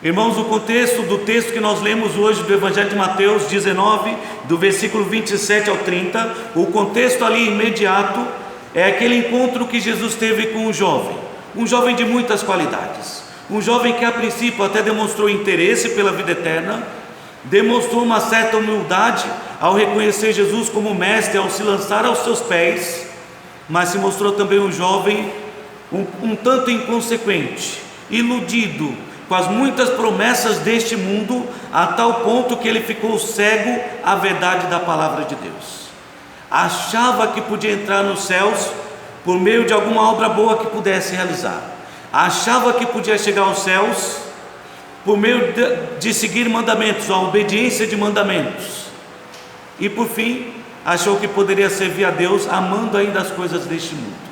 Irmãos, o contexto do texto que nós lemos hoje do Evangelho de Mateus 19, do versículo 27 ao 30, o contexto ali imediato é aquele encontro que Jesus teve com um jovem de muitas qualidades, um jovem que a princípio até demonstrou interesse pela vida eterna, demonstrou uma certa humildade ao reconhecer Jesus como mestre, ao se lançar aos seus pés, mas se mostrou também um jovem um tanto inconsequente, iludido com as muitas promessas deste mundo, a tal ponto que ele ficou cego à verdade da palavra de Deus. Achava que podia entrar nos céus por meio de alguma obra boa que pudesse realizar, achava que podia chegar aos céus por meio de seguir mandamentos, a obediência de mandamentos, e por fim achou que poderia servir a Deus amando ainda as coisas deste mundo.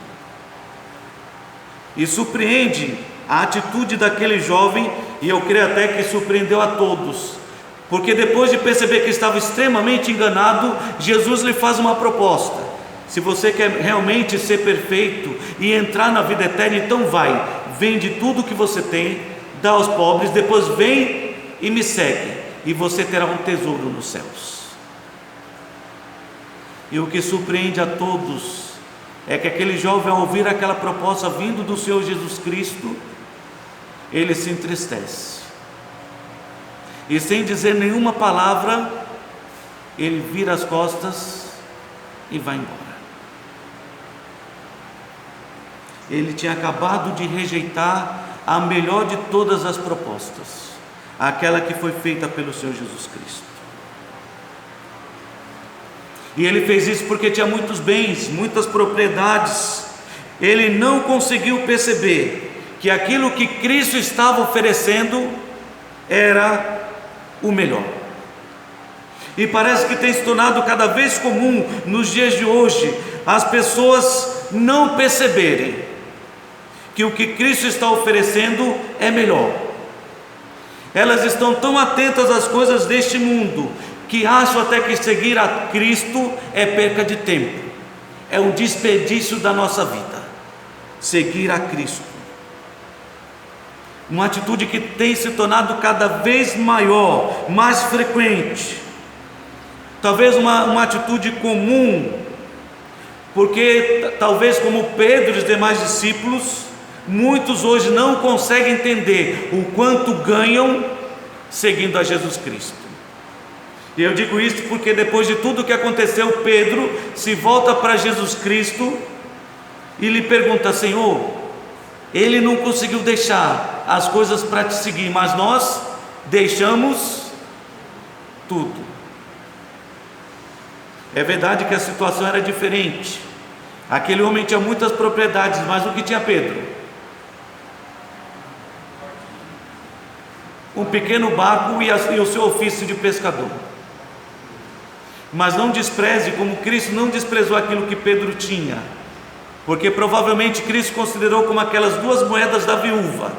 E surpreende a atitude daquele jovem, e eu creio até que surpreendeu a todos, porque depois de perceber que estava extremamente enganado, Jesus lhe faz uma proposta: se você quer realmente ser perfeito e entrar na vida eterna, então vende tudo que você tem, dá aos pobres, depois vem e me segue, e você terá um tesouro nos céus. E o que surpreende a todos é que aquele jovem, ao ouvir aquela proposta vindo do Senhor Jesus Cristo, ele se entristece, e sem dizer nenhuma palavra, ele vira as costas e vai embora. Ele tinha acabado de rejeitar a melhor de todas as propostas, aquela que foi feita pelo Senhor Jesus Cristo. E ele fez isso porque tinha muitos bens, muitas propriedades. Ele não conseguiu perceber que aquilo que Cristo estava oferecendo era o melhor. E parece que tem se tornado cada vez comum nos dias de hoje as pessoas não perceberem que o que Cristo está oferecendo é melhor. Elas estão tão atentas às coisas deste mundo que acham até que seguir a Cristo é perca de tempo, é um desperdício da nossa vida. Seguir a Cristo, uma atitude que tem se tornado cada vez maior, mais frequente, talvez uma atitude comum, porque talvez como Pedro e os demais discípulos, muitos hoje não conseguem entender o quanto ganham seguindo a Jesus Cristo. E eu digo isso porque depois de tudo o que aconteceu, Pedro se volta para Jesus Cristo e lhe pergunta: Senhor, ele não conseguiu deixar as coisas para te seguir, mas nós deixamos tudo. É verdade que a situação era diferente. Aquele homem tinha muitas propriedades, mas o que tinha Pedro? Um pequeno barco e o seu ofício de pescador. Mas não despreze, como Cristo não desprezou aquilo que Pedro tinha, porque provavelmente Cristo considerou como aquelas 2 moedas da viúva.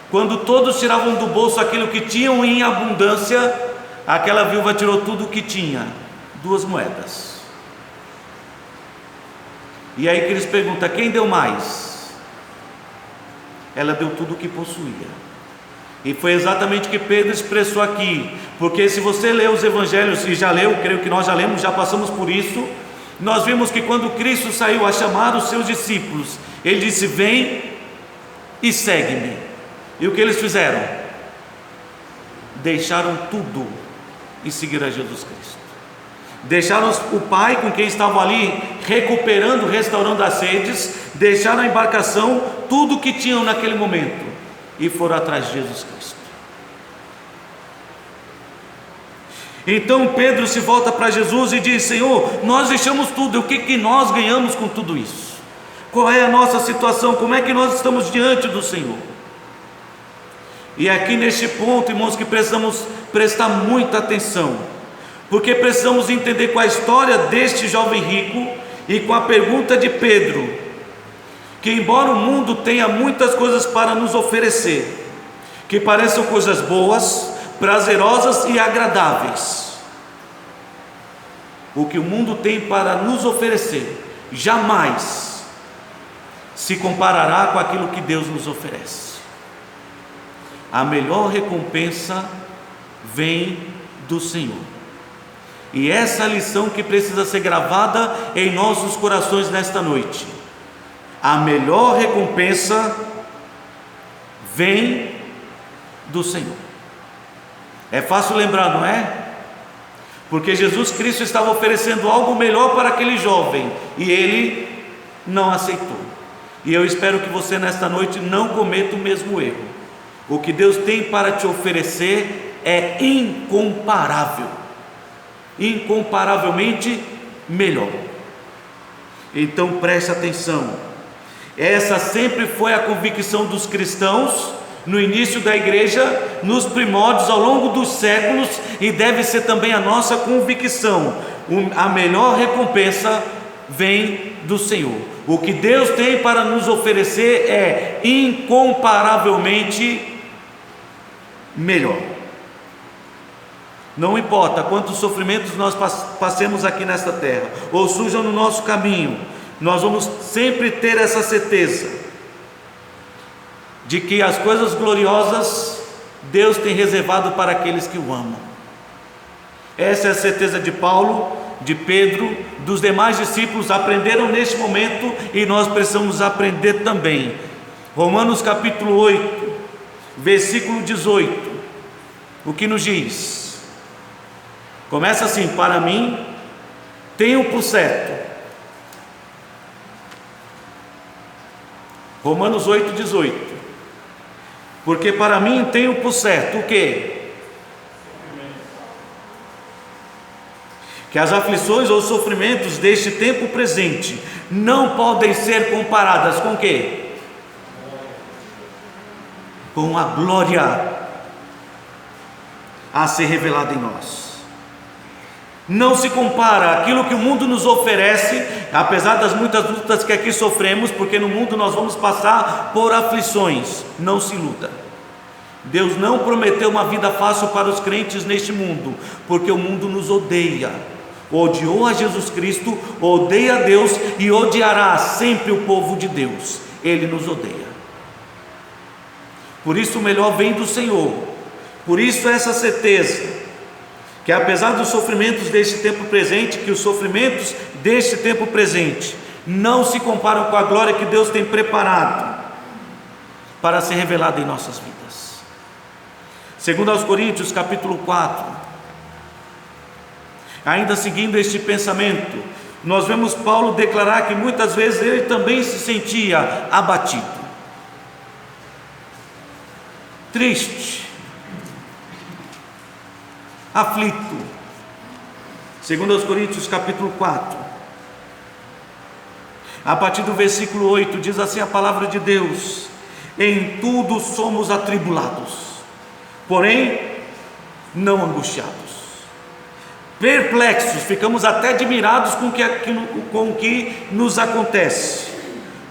Quando todos tiravam do bolso aquilo que tinham em abundância, aquela viúva tirou tudo o que tinha, 2 moedas. E aí Cristo pergunta: quem deu mais? Ela deu tudo o que possuía. E foi exatamente o que Pedro expressou aqui, porque se você ler os evangelhos, e já leu, creio que nós já lemos, já passamos por isso, nós vimos que quando Cristo saiu a chamar os seus discípulos, ele disse: vem e segue-me. E o que eles fizeram? Deixaram tudo e seguiram a Jesus Cristo. Deixaram o pai com quem estavam ali recuperando, restaurando as redes, deixaram a embarcação, tudo o que tinham naquele momento, e foram atrás de Jesus Cristo. Então Pedro se volta para Jesus e diz: Senhor, nós deixamos tudo, o que nós ganhamos com tudo isso? Qual é a nossa situação? Como é que nós estamos diante do Senhor? E é aqui neste ponto, irmãos, que precisamos prestar muita atenção, porque precisamos entender com a história deste jovem rico e com a pergunta de Pedro, que embora o mundo tenha muitas coisas para nos oferecer, que pareçam coisas boas, prazerosas e agradáveis, o que o mundo tem para nos oferecer jamais se comparará com aquilo que Deus nos oferece. a melhor recompensa vem do Senhor. E essa lição que precisa ser gravada em nossos corações nesta noite. A melhor recompensa vem do Senhor. É fácil lembrar, não é? Porque Jesus Cristo estava oferecendo algo melhor para aquele jovem e ele não aceitou. E eu espero que você nesta noite não cometa o mesmo erro. O que Deus tem para te oferecer é incomparável, incomparavelmente melhor. Então preste atenção. Essa sempre foi a convicção dos cristãos no início da igreja, nos primórdios, ao longo dos séculos, e deve ser também a nossa convicção. A melhor recompensa vem do Senhor. O que Deus tem para nos oferecer é incomparavelmente melhor. Não importa quantos sofrimentos nós passemos aqui nesta terra, ou surjam no nosso caminho, nós vamos sempre ter essa certeza de que as coisas gloriosas Deus tem reservado para aqueles que o amam. Essa é a certeza de Paulo, de Pedro, dos demais discípulos. Aprenderam neste momento e nós precisamos aprender também. Romanos capítulo 8, versículo 18, o que nos diz? Começa assim: para mim, tenho por certo. Romanos 8, 18. Porque para mim tenho por certo o quê? Que as aflições ou sofrimentos deste tempo presente não podem ser comparadas com o quê? Com a glória a ser revelada em nós. Não se compara aquilo que o mundo nos oferece, apesar das muitas lutas que aqui sofremos, porque no mundo nós vamos passar por aflições. Não se iluda. Deus não prometeu uma vida fácil para os crentes neste mundo, porque o mundo nos odeia. Odiou a Jesus Cristo, odeia a Deus e odiará sempre o povo de Deus. Ele nos odeia. Por isso o melhor vem do Senhor. Por isso essa certeza que apesar dos sofrimentos deste tempo presente, que os sofrimentos deste tempo presente não se comparam com a glória que Deus tem preparado para ser revelada em nossas vidas. Segundo aos Coríntios capítulo 4, ainda seguindo este pensamento, nós vemos Paulo declarar que muitas vezes ele também se sentia abatido, triste, aflito. Segundo aos Coríntios capítulo 4, a partir do versículo 8, diz assim a palavra de Deus: em tudo somos atribulados, porém não angustiados, perplexos, ficamos até admirados com o que nos acontece,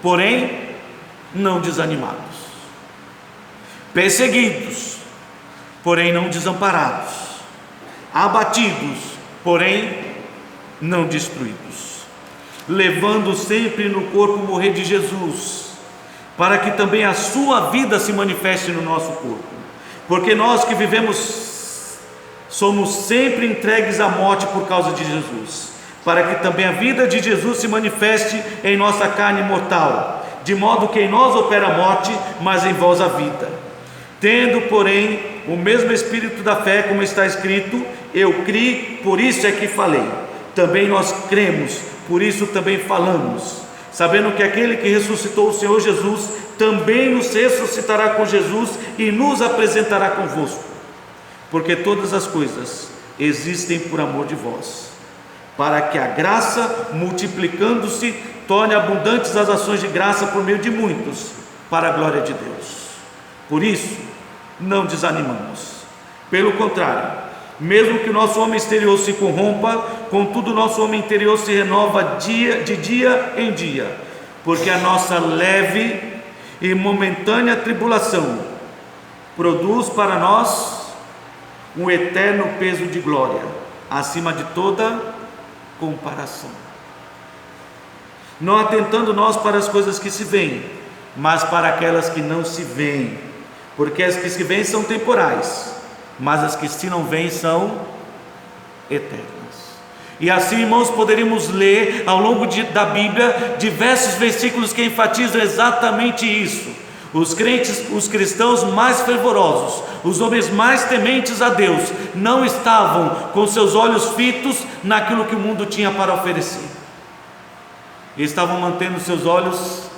porém não desanimados, perseguidos, porém não desamparados, abatidos, porém não destruídos, levando sempre no corpo o morrer de Jesus, para que também a sua vida se manifeste no nosso corpo, porque nós que vivemos somos sempre entregues à morte por causa de Jesus, para que também a vida de Jesus se manifeste em nossa carne mortal, de modo que em nós opera a morte, mas em vós a vida. Tendo, porém, o mesmo espírito da fé, como está escrito: eu criei, por isso é que falei. Também nós cremos, por isso também falamos, sabendo que aquele que ressuscitou o Senhor Jesus também nos ressuscitará com Jesus e nos apresentará convosco. Porque todas as coisas existem por amor de vós, para que a graça, multiplicando-se, torne abundantes as ações de graça por meio de muitos, para a glória de Deus. Por isso não desanimamos, pelo contrário, mesmo que o nosso homem exterior se corrompa, contudo o nosso homem interior se renova de dia em dia, porque a nossa leve e momentânea tribulação produz para nós um eterno peso de glória, acima de toda comparação, não atentando nós para as coisas que se veem, mas para aquelas que não se veem, porque as que se vêm são temporais, mas as que se não vêm são eternas. E assim, irmãos, poderíamos ler ao longo da Bíblia diversos versículos que enfatizam exatamente isso. Os crentes, os cristãos mais fervorosos, os homens mais tementes a Deus, não estavam com seus olhos fitos naquilo que o mundo tinha para oferecer. Estavam mantendo seus olhos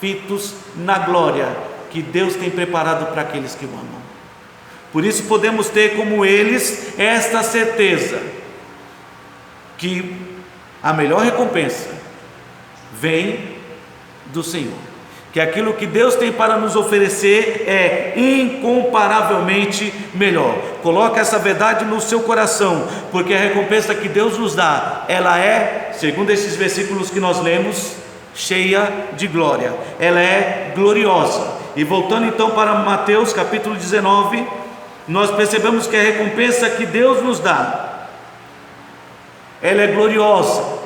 fitos na glória que Deus tem preparado para aqueles que o amam. Por isso podemos ter como eles esta certeza que a melhor recompensa vem do Senhor, que aquilo que Deus tem para nos oferecer é incomparavelmente melhor. Coloque essa verdade no seu coração, porque a recompensa que Deus nos dá, ela é, segundo esses versículos que nós lemos, cheia de glória, ela é gloriosa. E voltando então para Mateus capítulo 19, nós percebemos que a recompensa que Deus nos dá, ela é gloriosa.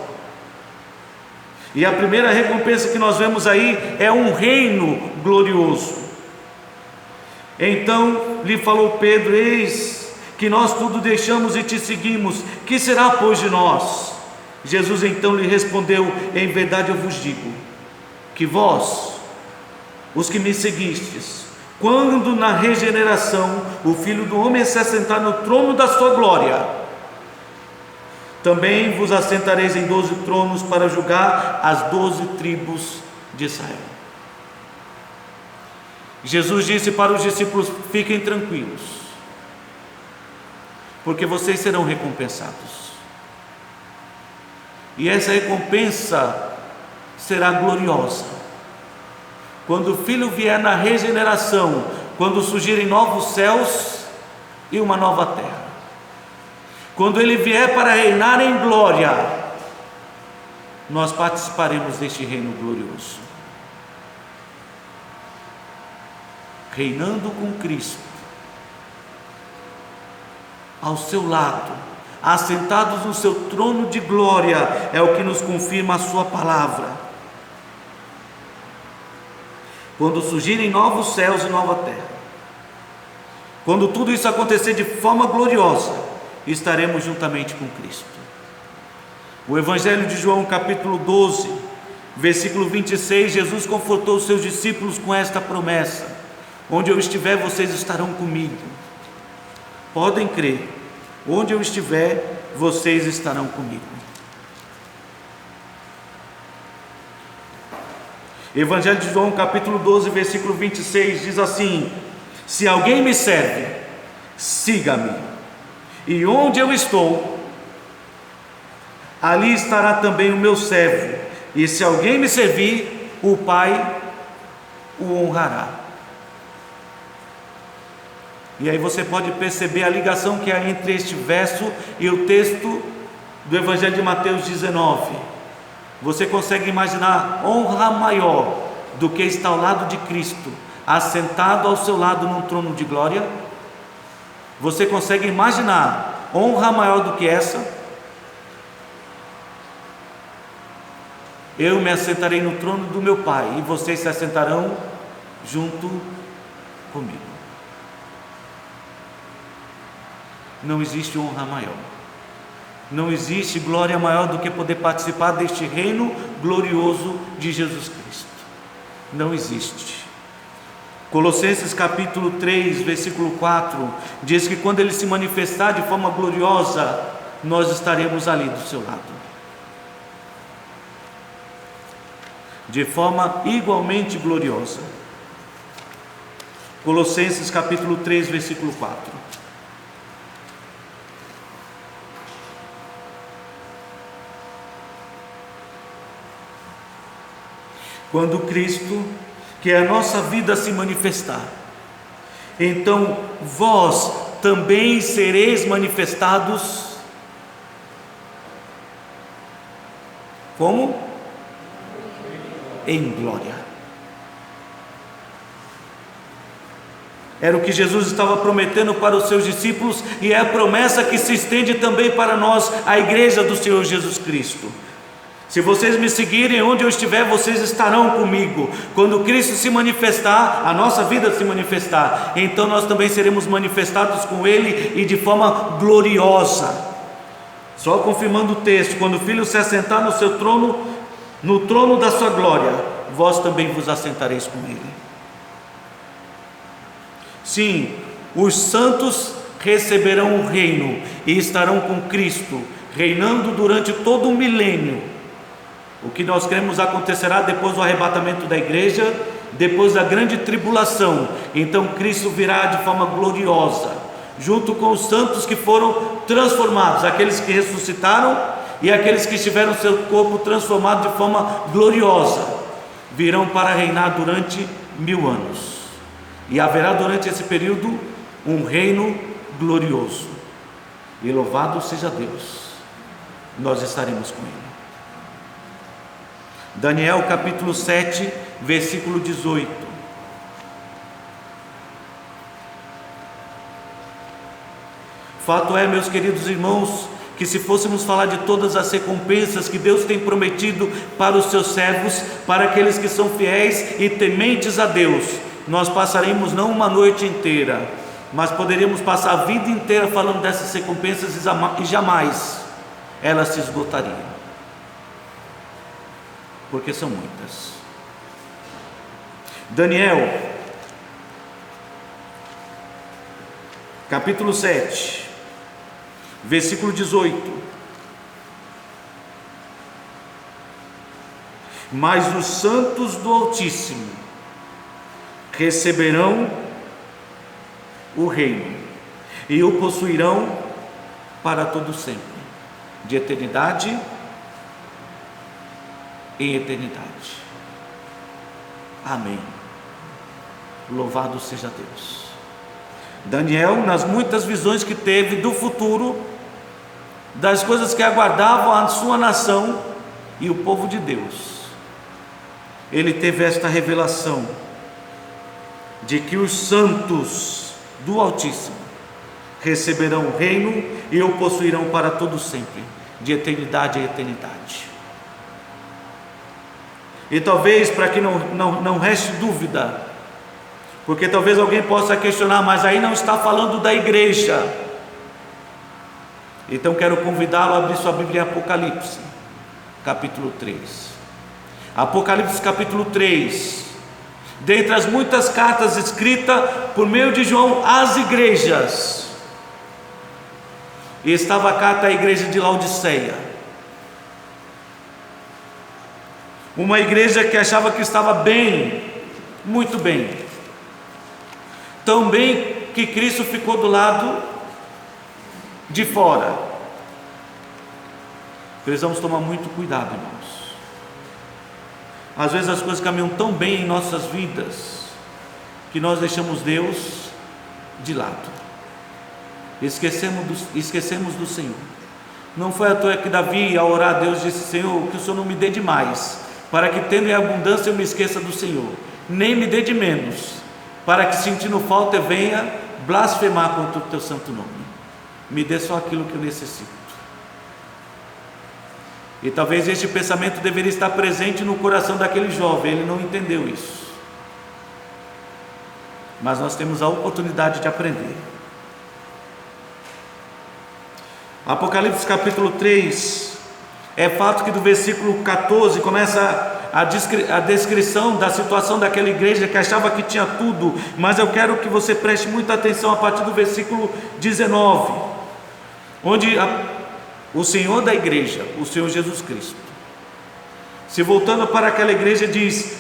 E a primeira recompensa que nós vemos aí é um reino glorioso. Então lhe falou Pedro: eis que nós tudo deixamos e te seguimos, que será pois de nós? Jesus então lhe respondeu: em verdade eu vos digo, que vós, os que me seguistes, quando na regeneração o Filho do Homem se assentar no trono da sua glória, também vos assentareis em 12 tronos para julgar as 12 tribos de Israel. Jesus disse para os discípulos: fiquem tranquilos, porque vocês serão recompensados. E essa recompensa será gloriosa. Quando o Filho vier na regeneração, quando surgirem novos céus e uma nova terra, quando Ele vier para reinar em glória, nós participaremos deste reino glorioso, reinando com Cristo ao seu lado, assentados no seu trono de glória, é o que nos confirma a sua palavra. Quando surgirem novos céus e nova terra, quando tudo isso acontecer de forma gloriosa, estaremos juntamente com Cristo. O Evangelho de João capítulo 12, versículo 26, Jesus confortou os seus discípulos com esta promessa: onde eu estiver, vocês estarão comigo. Podem crer, onde eu estiver, vocês estarão comigo. Evangelho de João capítulo 12, versículo 26 diz assim: se alguém me serve, siga-me, e onde eu estou, ali estará também o meu servo, e se alguém me servir, o Pai o honrará. E aí você pode perceber a ligação que há entre este verso e o texto do Evangelho de Mateus 19. Você consegue imaginar honra maior do que estar ao lado de Cristo, assentado ao seu lado num trono de glória? Você consegue imaginar honra maior do que essa? Eu me assentarei no trono do meu Pai, e vocês se assentarão junto comigo. Não existe honra maior, não existe glória maior do que poder participar deste reino glorioso de Jesus Cristo. Não existe. Colossenses capítulo 3, versículo 4, diz que quando Ele se manifestar de forma gloriosa, nós estaremos ali do seu lado, de forma igualmente gloriosa. Colossenses capítulo 3, versículo 4. Quando Cristo, que é a nossa vida, se manifestar, então vós também sereis manifestados. Como? Em glória. Era o que Jesus estava prometendo para os seus discípulos, e é a promessa que se estende também para nós, a igreja do Senhor Jesus Cristo. Se vocês me seguirem onde eu estiver, vocês estarão comigo. Quando Cristo se manifestar, a nossa vida se manifestar, então nós também seremos manifestados com Ele e de forma gloriosa. Só confirmando o texto: quando o Filho se assentar no seu trono, no trono da sua glória, vós também vos assentareis com Ele. Sim, os santos receberão o reino e estarão com Cristo, reinando durante todo o milênio. O que nós cremos acontecerá depois do arrebatamento da igreja, depois da grande tribulação. Então Cristo virá de forma gloriosa, junto com os santos que foram transformados, aqueles que ressuscitaram e aqueles que tiveram seu corpo transformado de forma gloriosa, virão para reinar durante 1000 anos. E haverá durante esse período um reino glorioso. E louvado seja Deus, nós estaremos com Ele. Daniel capítulo 7, versículo 18. Fato é, meus queridos irmãos, que se fôssemos falar de todas as recompensas que Deus tem prometido para os seus servos, para aqueles que são fiéis e tementes a Deus, nós passaremos não uma noite inteira, mas poderíamos passar a vida inteira falando dessas recompensas e jamais elas se esgotariam, porque são muitas. Daniel capítulo 7, versículo 18: mas os santos do Altíssimo receberão o reino e o possuirão para todo sempre, de eternidade em eternidade. Amém. Louvado seja Deus. Daniel, nas muitas visões que teve do futuro, das coisas que aguardavam a sua nação e o povo de Deus, ele teve esta revelação de que os santos do Altíssimo receberão o reino e o possuirão para todo sempre, de eternidade a eternidade. E talvez, para que não reste dúvida, porque talvez alguém possa questionar, mas aí não está falando da igreja. Então quero convidá-lo a abrir sua Bíblia em Apocalipse capítulo 3. Apocalipse capítulo 3, dentre as muitas cartas escritas por meio de João às igrejas, e estava a carta à igreja de Laodiceia, uma igreja que achava que estava bem, muito bem, tão bem que Cristo ficou do lado de fora. Precisamos tomar muito cuidado, irmãos. Às vezes as coisas caminham tão bem em nossas vidas que nós deixamos Deus de lado, esquecemos do Senhor. Não foi à toa que Davi, ao orar a Deus, disse: Senhor, que o Senhor não me dê demais, para que tendo em abundância eu me esqueça do Senhor, nem me dê de menos, para que sentindo falta eu venha blasfemar contra o teu santo nome. Me dê só aquilo que eu necessito. E talvez este pensamento deveria estar presente no coração daquele jovem. Ele não entendeu isso, mas nós temos a oportunidade de aprender. Apocalipse capítulo 3, é fato que do versículo 14 começa a descrição da situação daquela igreja que achava que tinha tudo, mas eu quero que você preste muita atenção a partir do versículo 19, onde o Senhor da igreja, o Senhor Jesus Cristo, se voltando para aquela igreja, diz: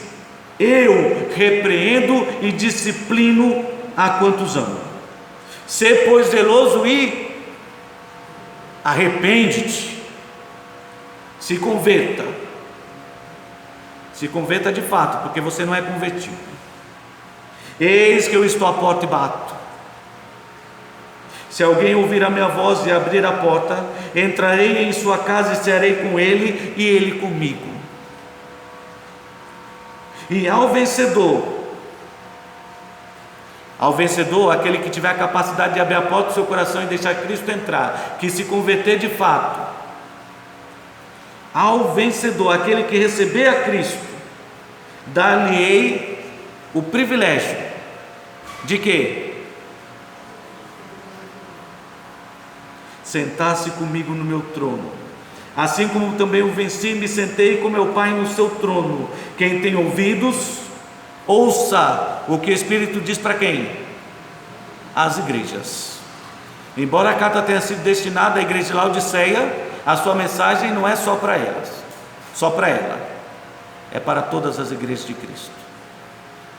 eu repreendo e disciplino a quantos amo. Sê, pois, zeloso e arrepende-te, se converta de fato, porque você não é convertido. Eis que eu estou à porta e bato. Se alguém ouvir a minha voz e abrir a porta, entrarei em sua casa e cearei com ele e ele comigo. E ao vencedor, aquele que tiver a capacidade de abrir a porta do seu coração e deixar Cristo entrar, que se converter de fato, Ao vencedor, aquele que receber a Cristo, dar-lhe-ei o privilégio de quê? Sentar-se comigo no meu trono, assim como também o venci e me sentei com meu Pai no seu trono. Quem tem ouvidos, ouça o que o Espírito diz para quem? Às igrejas. Embora a carta tenha sido destinada à igreja de Laodiceia, a sua mensagem não é só para elas, só para ela, é para todas as igrejas de Cristo.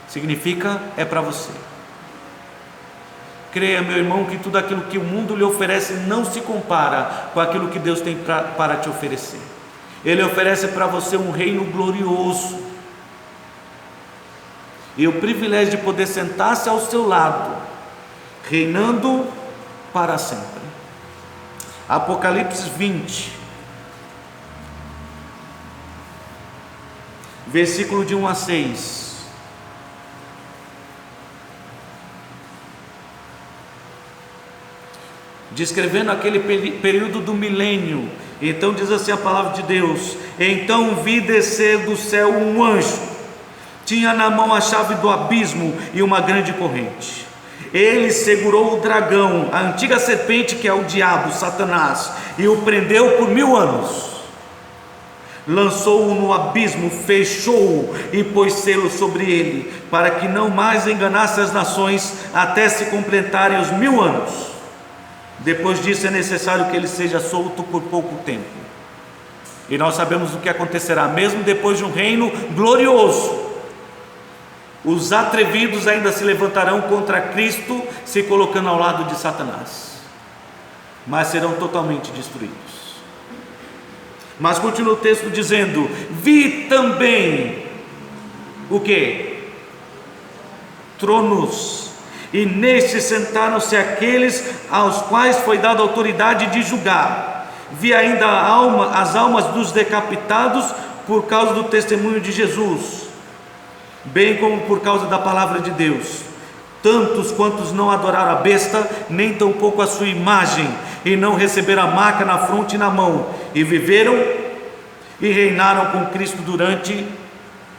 Significa, é para você. Creia, meu irmão, que tudo aquilo que o mundo lhe oferece não se compara com aquilo que Deus tem para te oferecer. Ele oferece para você um reino glorioso, e o privilégio de poder sentar-se ao seu lado, reinando para sempre. Apocalipse 20, versículo de 1 a 6. Descrevendo aquele período do milênio. Então diz assim a palavra de Deus: então vi descer do céu um anjo, tinha na mão a chave do abismo e uma grande corrente. Ele segurou o dragão, a antiga serpente, que é o diabo, Satanás, e o prendeu por 1000 anos. Lançou-o no abismo, fechou-o e pôs selo sobre ele, para que não mais enganasse as nações, até se completarem os 1000 anos. Depois disso é necessário que ele seja solto por pouco tempo. E nós sabemos o que acontecerá, mesmo depois de um reino glorioso. Os atrevidos ainda se levantarão contra Cristo, se colocando ao lado de Satanás, mas serão totalmente destruídos. Mas continua o texto dizendo: vi também o que? Tronos, e nestes sentaram-se aqueles aos quais foi dada autoridade de julgar. Vi ainda as almas dos decapitados por causa do testemunho de Jesus, bem como por causa da palavra de Deus, tantos quantos não adoraram a besta, nem tampouco a sua imagem, e não receberam a marca na fronte e na mão, e viveram e reinaram com Cristo durante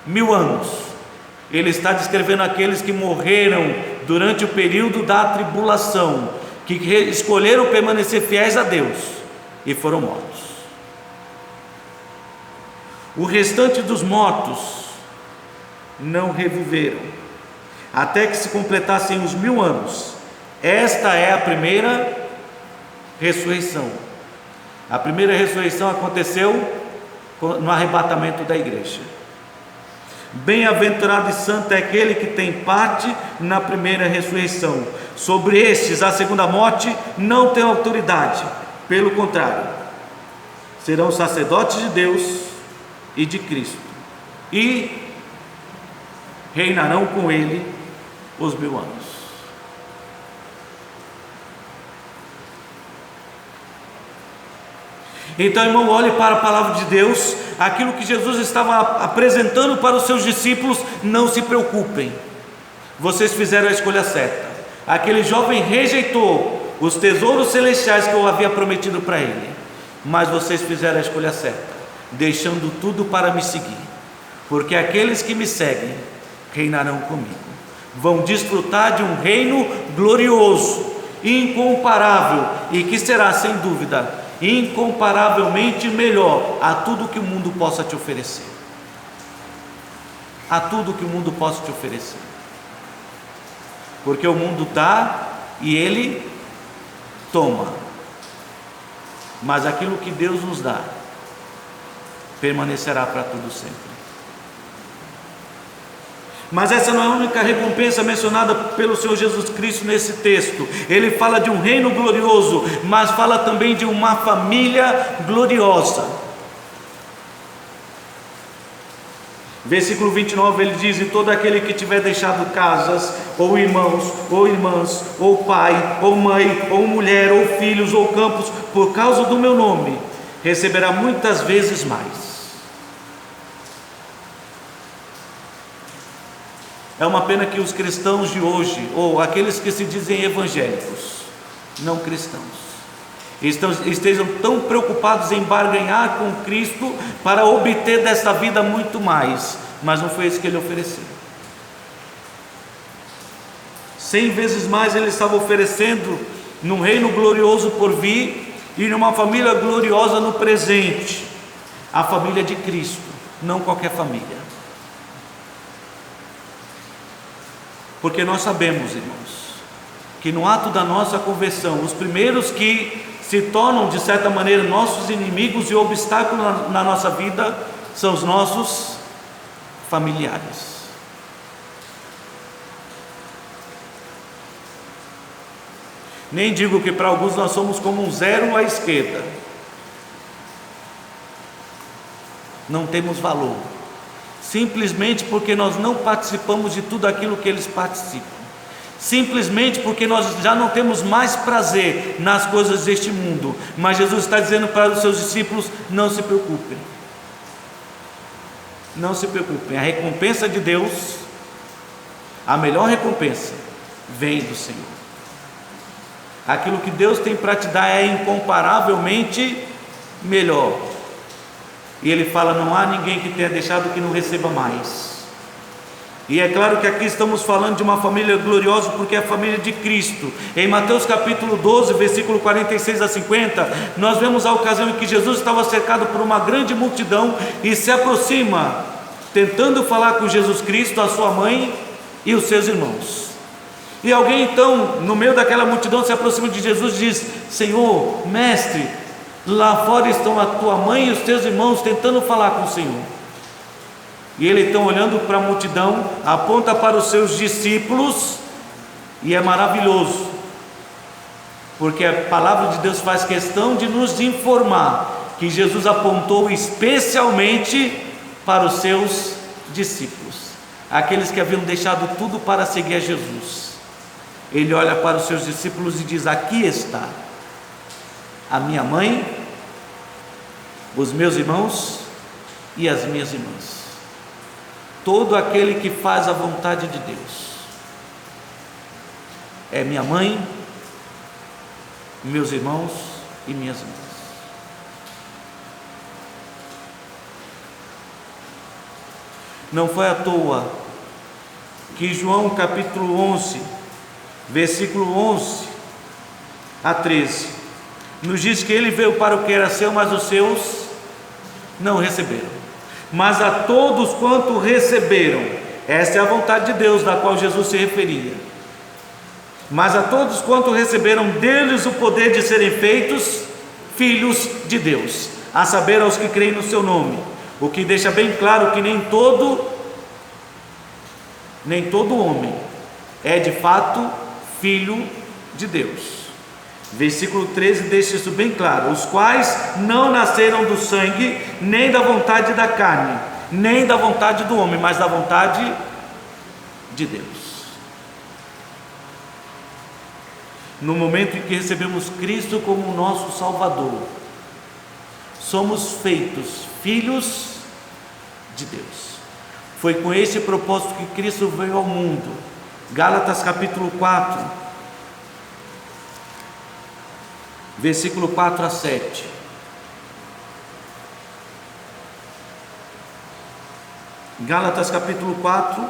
1000 anos. Ele está descrevendo aqueles que morreram durante o período da tribulação, que escolheram permanecer fiéis a Deus e foram mortos. O restante dos mortos não reviveram, até que se completassem os 1000 anos. Esta é a primeira ressurreição. A primeira ressurreição aconteceu no arrebatamento da igreja. Bem-aventurado e santo é aquele que tem parte na primeira ressurreição. Sobre estes a segunda morte não tem autoridade, pelo contrário, serão sacerdotes de Deus e de Cristo, e reinarão com ele os 1000 anos. Então, irmão, olhe para a palavra de Deus, aquilo que Jesus estava apresentando para os seus discípulos. Não se preocupem, vocês fizeram a escolha certa. Aquele jovem rejeitou os tesouros celestiais que eu havia prometido para ele, mas vocês fizeram a escolha certa, deixando tudo para me seguir, porque aqueles que me seguem reinarão comigo, vão desfrutar de um reino glorioso, incomparável, e que será, sem dúvida, incomparavelmente melhor a tudo que o mundo possa te oferecer. A tudo que o mundo possa te oferecer, porque o mundo dá e ele toma, mas aquilo que Deus nos dá permanecerá para todo sempre. Mas essa não é a única recompensa mencionada pelo Senhor Jesus Cristo nesse texto. Ele fala de um reino glorioso, mas fala também de uma família gloriosa. Versículo 29, ele diz: e todo aquele que tiver deixado casas, ou irmãos, ou irmãs, ou pai, ou mãe, ou mulher, ou filhos, ou campos, por causa do meu nome, receberá muitas vezes mais. É uma pena que os cristãos de hoje, ou aqueles que se dizem evangélicos, não cristãos, estejam tão preocupados em barganhar com Cristo para obter desta vida muito mais, mas não foi isso que ele ofereceu. 100 vezes mais ele estava oferecendo num reino glorioso por vir e numa família gloriosa no presente, a família de Cristo, não qualquer família. Porque nós sabemos, irmãos, que no ato da nossa conversão, os primeiros que se tornam de certa maneira nossos inimigos e obstáculos na nossa vida são os nossos familiares. Nem digo que para alguns nós somos como um zero à esquerda, não temos valor, simplesmente porque nós não participamos de tudo aquilo que eles participam, simplesmente porque nós já não temos mais prazer nas coisas deste mundo. Mas Jesus está dizendo para os seus discípulos: não se preocupem, não se preocupem, a recompensa de Deus, a melhor recompensa, vem do Senhor. Aquilo que Deus tem para te dar é incomparavelmente melhor. E ele fala: não há ninguém que tenha deixado que não receba mais. E é claro que aqui estamos falando de uma família gloriosa, porque é a família de Cristo. Em Mateus capítulo 12, versículo 46 a 50, nós vemos a ocasião em que Jesus estava cercado por uma grande multidão e se aproxima, tentando falar com Jesus Cristo, a sua mãe e os seus irmãos. E alguém então, no meio daquela multidão, se aproxima de Jesus e diz: Senhor, mestre, lá fora estão a tua mãe e os teus irmãos tentando falar com o Senhor. E ele então, olhando para a multidão, aponta para os seus discípulos, e é maravilhoso, porque a palavra de Deus faz questão de nos informar que Jesus apontou especialmente para os seus discípulos, aqueles que haviam deixado tudo para seguir a Jesus. Ele olha para os seus discípulos e diz: aqui está a minha mãe, os meus irmãos e as minhas irmãs. Todo aquele que faz a vontade de Deus é minha mãe, meus irmãos e minhas irmãs. Não foi à toa que João capítulo 11, versículo 11 a 13, nos diz que ele veio para o que era seu, mas os seus não receberam. Mas a todos quanto receberam, essa é a vontade de Deus, da qual Jesus se referia. Mas a todos quanto receberam, deles o poder de serem feitos filhos de Deus, a saber, aos que creem no seu nome. O que deixa bem claro que nem todo homem é de fato filho de Deus. Versículo 13 deixa isso bem claro: os quais não nasceram do sangue, nem da vontade da carne, nem da vontade do homem, mas da vontade de Deus. No momento em que recebemos Cristo como nosso Salvador, somos feitos filhos de Deus. Foi com esse propósito que Cristo veio ao mundo. Gálatas capítulo 4, versículo 4 a 7. Gálatas capítulo 4,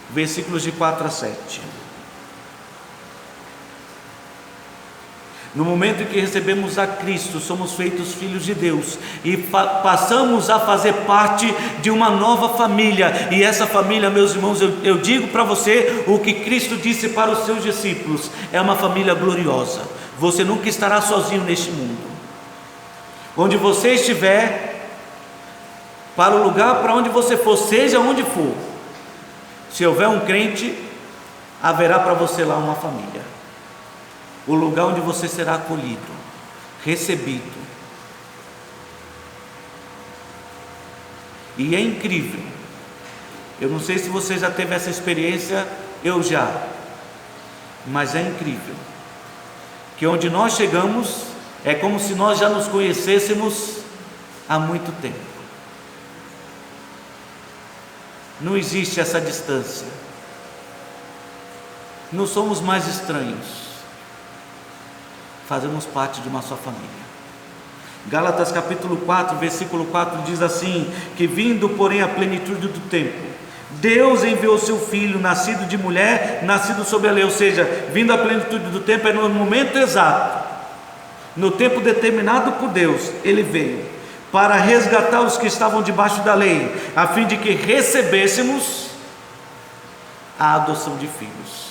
versículos de 4 a 7. No momento em que recebemos a Cristo, somos feitos filhos de Deus e passamos a fazer parte de uma nova família. E essa família, meus irmãos, eu digo para você o que Cristo disse para os seus discípulos: é uma família gloriosa. Você nunca estará sozinho neste mundo. Onde você estiver, para o lugar para onde você for, seja onde for, se houver um crente, haverá para você lá uma família. O lugar onde você será acolhido, recebido. E é incrível. Eu não sei se você já teve essa experiência, eu já. Mas é incrível que onde nós chegamos é como se nós já nos conhecêssemos há muito tempo. Não existe essa distância. Não somos mais estranhos. fazemos parte de uma só família. Gálatas capítulo 4, versículo 4 diz assim: que vindo porém a plenitude do tempo, Deus enviou seu Filho, nascido de mulher, nascido sob a lei. Ou seja, vindo a plenitude do tempo é no momento exato, no tempo determinado por Deus, Ele veio para resgatar os que estavam debaixo da lei, a fim de que recebêssemos a adoção de filhos.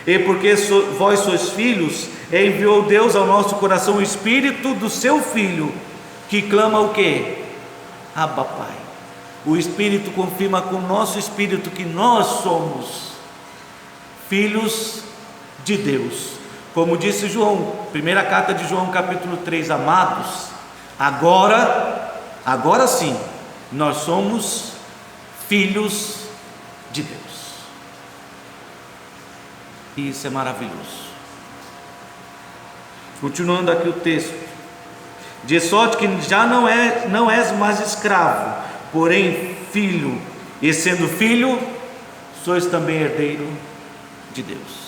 E porque vós sois filhos, enviou Deus ao nosso coração o Espírito do seu Filho, que clama o quê? Abba, Pai. O Espírito confirma com o nosso espírito que nós somos filhos de Deus. Como disse João, primeira carta de João capítulo 3, amados, agora sim, nós somos filhos de Deus. E isso é maravilhoso. Continuando aqui o texto: de sorte que já não és mais escravo, porém filho, e sendo filho, sois também herdeiro de Deus.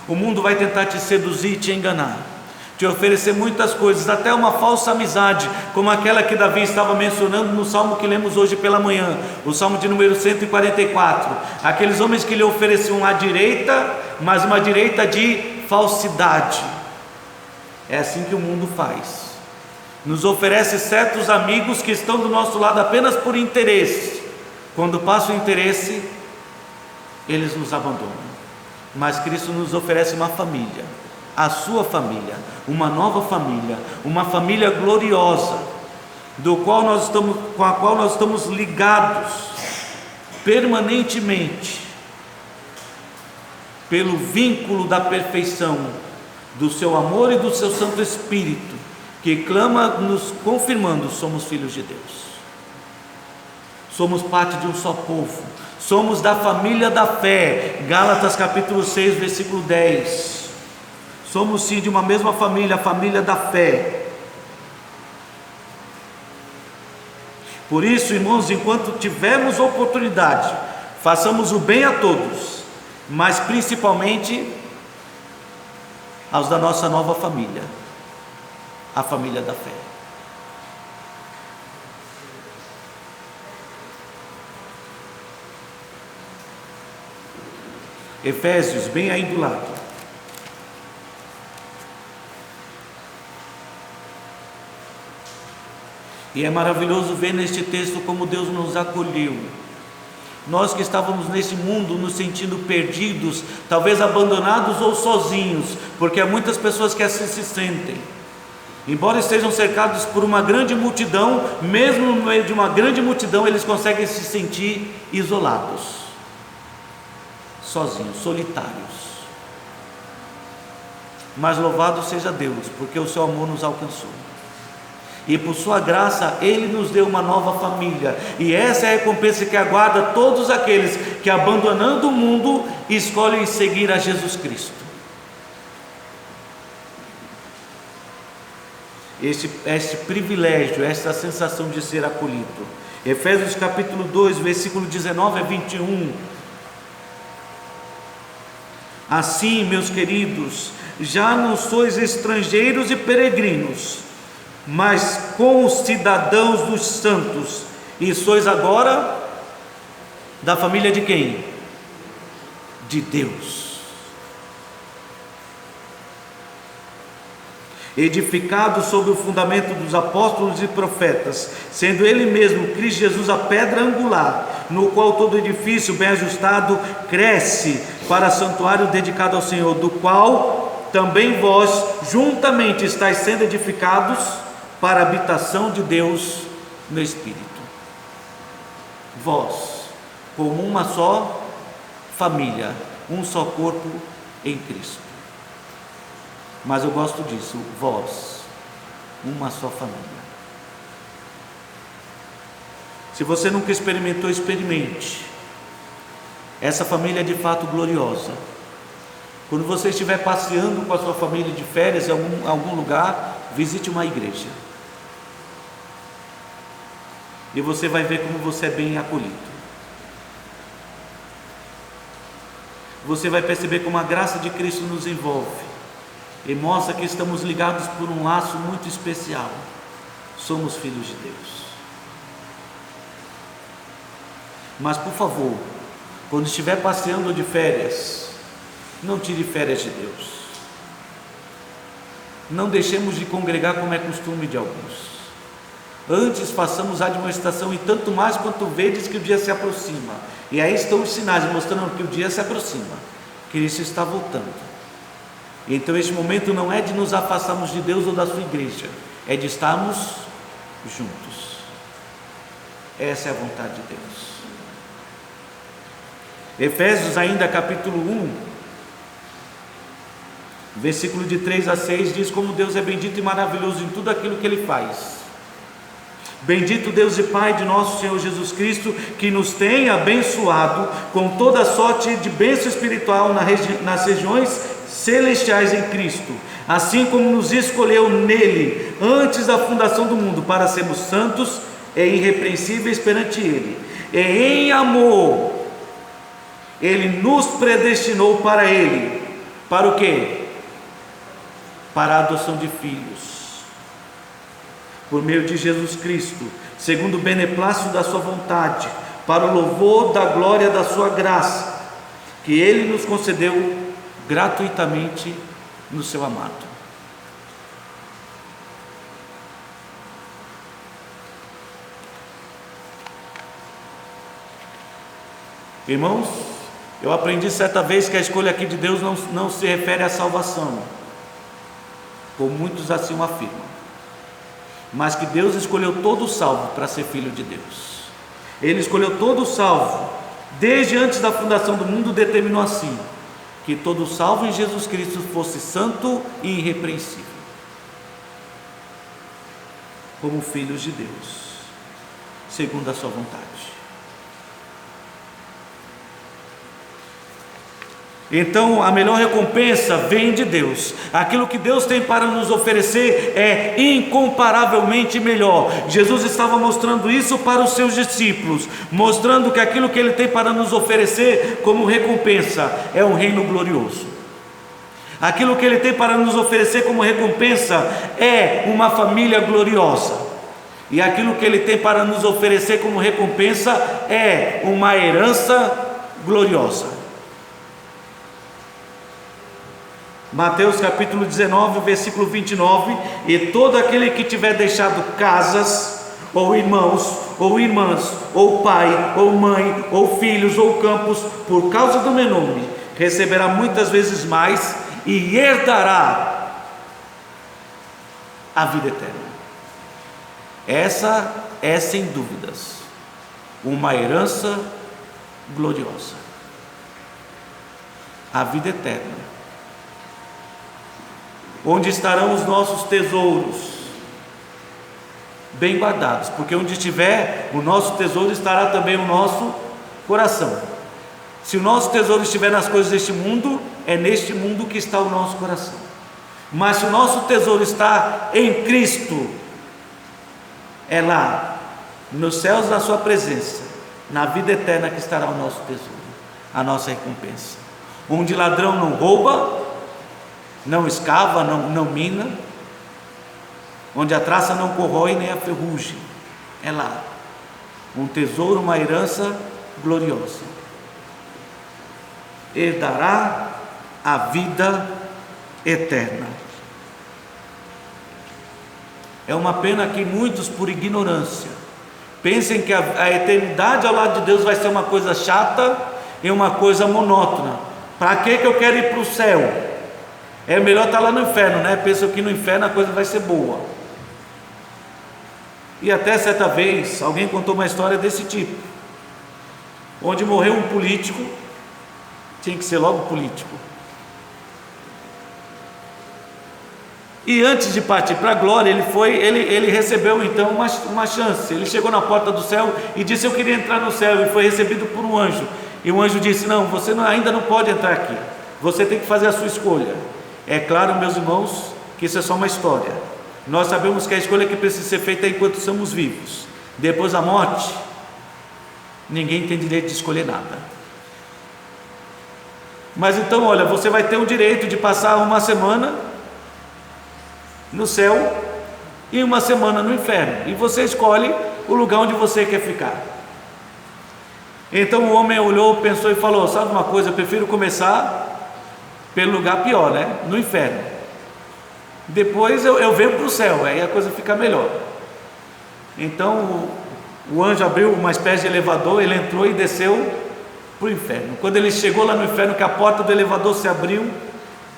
O mundo vai tentar te seduzir e te enganar, te oferecer muitas coisas, até uma falsa amizade, como aquela que Davi estava mencionando no salmo que lemos hoje pela manhã, o salmo de número 144. Aqueles homens que lhe ofereciam a direita, mas uma direita de falsidade. É assim que o mundo faz, nos oferece certos amigos que estão do nosso lado apenas por interesse. Quando passa o interesse, eles nos abandonam. Mas Cristo nos oferece uma família, a sua família, uma nova família, uma família gloriosa, com a qual nós estamos ligados permanentemente pelo vínculo da perfeição do seu amor e do seu Santo Espírito, que clama nos confirmando: somos filhos de Deus, somos parte de um só povo, somos da família da fé. Gálatas capítulo 6, versículo 10. Somos sim de uma mesma família, a família da fé. Por isso, irmãos, enquanto tivermos oportunidade, façamos o bem a todos, mas principalmente aos da nossa nova família, a família da fé. Efésios, bem aí do lado. E é maravilhoso ver neste texto como Deus nos acolheu. Nós que estávamos nesse mundo nos sentindo perdidos, talvez abandonados ou sozinhos, porque há muitas pessoas que assim se sentem. Embora estejam cercados por uma grande multidão, mesmo no meio de uma grande multidão, eles conseguem se sentir isolados, sozinhos, solitários. Mas louvado seja Deus, porque o seu amor nos alcançou, e por sua graça Ele nos deu uma nova família, e essa é a recompensa que aguarda todos aqueles que, abandonando o mundo, escolhem seguir a Jesus Cristo. Este privilégio, esta sensação de ser acolhido. Efésios capítulo 2, versículo 19 a 21. Assim, meus queridos, já não sois estrangeiros e peregrinos, mas concidadãos dos santos, e sois agora da família de quem? De Deus, edificados sobre o fundamento dos apóstolos e profetas, sendo Ele mesmo, Cristo Jesus, a pedra angular, no qual todo edifício bem ajustado cresce para santuário dedicado ao Senhor, do qual também vós juntamente estáis sendo edificados para a habitação de Deus no Espírito. Vós, como uma só família, um só corpo em Cristo. Mas eu gosto disso, vós, uma só família. Se você nunca experimentou, experimente. Essa família é de fato gloriosa. Quando você estiver passeando com a sua família de férias em algum lugar, visite uma igreja, e você vai ver como você é bem acolhido. você vai perceber como a graça de Cristo nos envolve e mostra que estamos ligados por um laço muito especial. Somos filhos de Deus. Mas por favor, quando estiver passeando de férias, não tire férias de Deus. Não deixemos de congregar como é costume de alguns. Antes façamos a admoestação, e tanto mais quanto vedes que o dia se aproxima. E aí estão os sinais mostrando que o dia se aproxima, Cristo está voltando. Então este momento não é de nos afastarmos de Deus ou da sua igreja, é de estarmos juntos. Essa é a vontade de Deus. Efésios ainda capítulo 1, versículo de 3 a 6 diz como Deus é bendito e maravilhoso em tudo aquilo que Ele faz. Bendito Deus e Pai de nosso Senhor Jesus Cristo, que nos tem abençoado com toda sorte de bênção espiritual nas regiões celestiais em Cristo, assim como nos escolheu nele antes da fundação do mundo, para sermos santos e irrepreensíveis perante Ele. E em amor Ele nos predestinou para Ele. Para o quê? Para a adoção de filhos, por meio de Jesus Cristo, segundo o beneplácito da sua vontade, para o louvor da glória da sua graça, que Ele nos concedeu gratuitamente no seu amado. Irmãos, eu aprendi certa vez que a escolha aqui de Deus não se refere à salvação, como muitos assim o afirmam, mas que Deus escolheu todo salvo para ser filho de Deus. Ele escolheu todo salvo, desde antes da fundação do mundo determinou assim, que todo salvo em Jesus Cristo fosse santo e irrepreensível, como filhos de Deus, segundo a sua vontade. Então a melhor recompensa vem de Deus. Aquilo que Deus tem para nos oferecer é incomparavelmente melhor. Jesus estava mostrando isso para os seus discípulos, mostrando que aquilo que Ele tem para nos oferecer como recompensa é um reino glorioso. Aquilo que Ele tem para nos oferecer como recompensa é uma família gloriosa. E aquilo que Ele tem para nos oferecer como recompensa é uma herança gloriosa. Mateus capítulo 19, versículo 29, e todo aquele que tiver deixado casas, ou irmãos, ou irmãs, ou pai, ou mãe, ou filhos, ou campos, por causa do meu nome, receberá muitas vezes mais, e herdará a vida eterna. Essa é sem dúvidas uma herança gloriosa, a vida eterna, onde estarão os nossos tesouros bem guardados, porque onde estiver o nosso tesouro, estará também o nosso coração. Se o nosso tesouro estiver nas coisas deste mundo, é neste mundo que está o nosso coração. Mas se o nosso tesouro está em Cristo, é lá, nos céus, na sua presença, na vida eterna, que estará o nosso tesouro, a nossa recompensa, onde ladrão não rouba, não escava, não mina, onde a traça não corrói nem a ferrugem. É lá um tesouro, uma herança gloriosa. Herdará a vida eterna. É uma pena que muitos, por ignorância, pensem que a eternidade ao lado de Deus vai ser uma coisa chata e uma coisa monótona. Para que eu quero ir para o céu? É melhor estar lá no inferno, né? Pensam que no inferno a coisa vai ser boa. E até certa vez alguém contou uma história desse tipo, onde morreu um político, tinha que ser logo político, e antes de partir para a glória, ele recebeu então uma chance. Ele chegou na porta do céu e disse: eu queria entrar no céu, e foi recebido por um anjo. E o anjo disse: não, você ainda não pode entrar aqui, você tem que fazer a sua escolha. É claro, meus irmãos, que isso é só uma história. Nós sabemos que a escolha que precisa ser feita é enquanto somos vivos. Depois da morte, ninguém tem direito de escolher nada. Mas então, olha, você vai ter o direito de passar uma semana no céu e uma semana no inferno, e você escolhe o lugar onde você quer ficar. Então o homem olhou, pensou e falou: sabe uma coisa, eu prefiro começar pelo lugar pior, né? No inferno. Depois eu venho para o céu, aí a coisa fica melhor. Então o anjo abriu uma espécie de elevador, ele entrou e desceu para o inferno. Quando ele chegou lá no inferno, que a porta do elevador se abriu,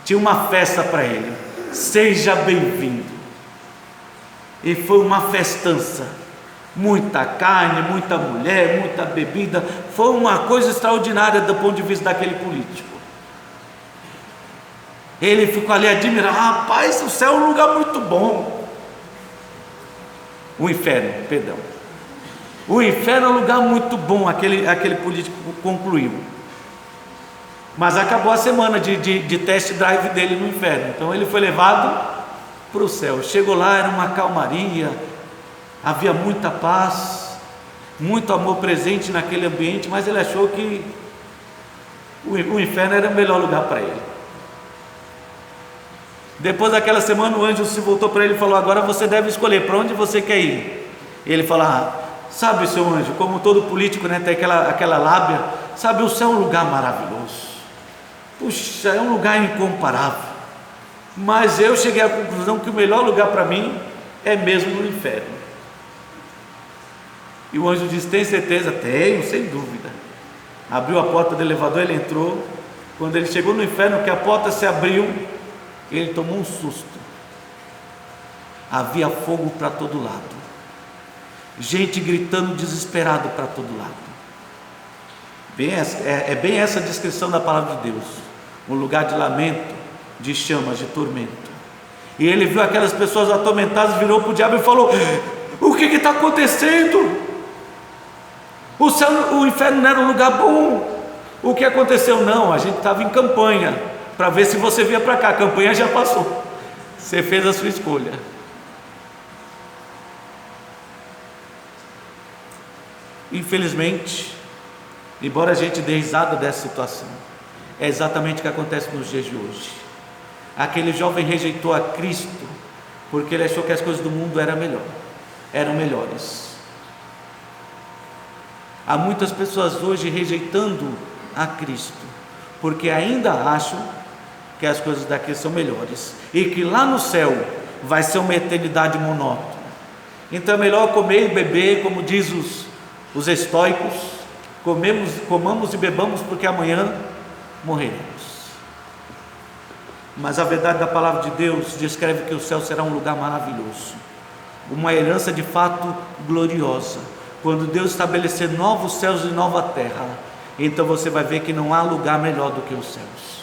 tinha uma festa para ele: seja bem-vindo. E foi uma festança, muita carne, muita mulher, muita bebida. Foi uma coisa extraordinária do ponto de vista daquele político. Ele ficou ali admirado: rapaz, o céu é um lugar muito bom. O inferno, perdão. O inferno é um lugar muito bom, aquele político concluiu. Mas acabou a semana de test drive dele no inferno. Então ele foi levado para o céu. Chegou lá, era uma calmaria, havia muita paz, muito amor presente naquele ambiente, mas ele achou que o inferno era o melhor lugar para ele. Depois daquela semana, o anjo se voltou para ele e falou: agora você deve escolher para onde você quer ir. Ele falou: sabe, seu anjo, como todo político, né, tem aquela lábia, sabe, o céu é um lugar maravilhoso, puxa, é um lugar incomparável, mas eu cheguei à conclusão que o melhor lugar para mim é mesmo no inferno. E o anjo disse: tem certeza? Tenho, sem dúvida. Abriu a porta do elevador, ele entrou. Quando ele chegou no inferno, que a porta se abriu, ele tomou um susto. Havia fogo para todo lado, gente gritando desesperado para todo lado. É bem essa a descrição da palavra de Deus: um lugar de lamento, de chamas, de tormento. E ele viu aquelas pessoas atormentadas, virou para o diabo e falou: o que está acontecendo? O céu, o inferno não era um lugar bom. O que aconteceu? Não, a gente estava em campanha para ver se você vinha para cá. A campanha já passou, você fez a sua escolha. Infelizmente, embora a gente dê risada dessa situação, é exatamente o que acontece nos dias de hoje. Aquele jovem rejeitou a Cristo porque ele achou que as coisas do mundo eram melhores. Há muitas pessoas hoje rejeitando a Cristo porque ainda acham que as coisas daqui são melhores e que lá no céu vai ser uma eternidade monótona. Então é melhor comer e beber, como diz os estoicos: comamos e bebamos, porque amanhã morreremos. Mas a verdade da palavra de Deus descreve que o céu será um lugar maravilhoso, uma herança de fato gloriosa. Quando Deus estabelecer novos céus e nova terra, então você vai ver que não há lugar melhor do que os céus.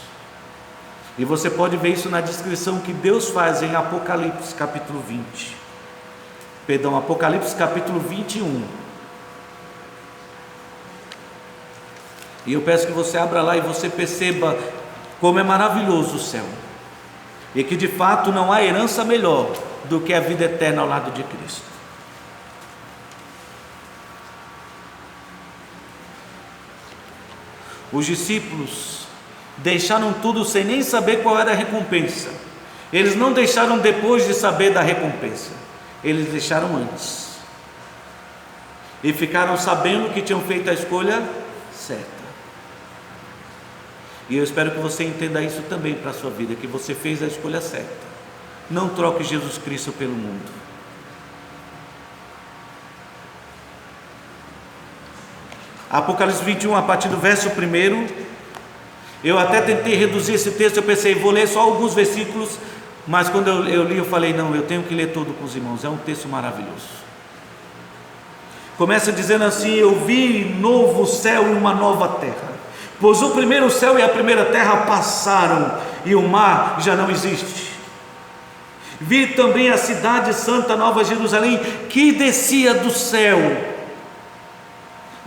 E você pode ver isso na descrição que Deus faz em Apocalipse capítulo 20. Apocalipse capítulo 21. E eu peço que você abra lá e você perceba como é maravilhoso o céu, e que de fato não há herança melhor do que a vida eterna ao lado de Cristo. Os discípulos deixaram tudo sem nem saber qual era a recompensa. Eles não deixaram depois de saber da recompensa, eles deixaram antes, e ficaram sabendo que tinham feito a escolha certa. E eu espero que você entenda isso também para a sua vida, que você fez a escolha certa. Não troque Jesus Cristo pelo mundo. Apocalipse 21, a partir do verso 1. Eu até tentei reduzir esse texto, eu pensei, vou ler só alguns versículos, mas quando eu li, eu falei, não, eu tenho que ler todo com os irmãos. É um texto maravilhoso. Começa dizendo assim: eu vi novo céu e uma nova terra, pois o primeiro céu e a primeira terra passaram, e o mar já não existe. Vi também a cidade santa, Nova Jerusalém, que descia do céu,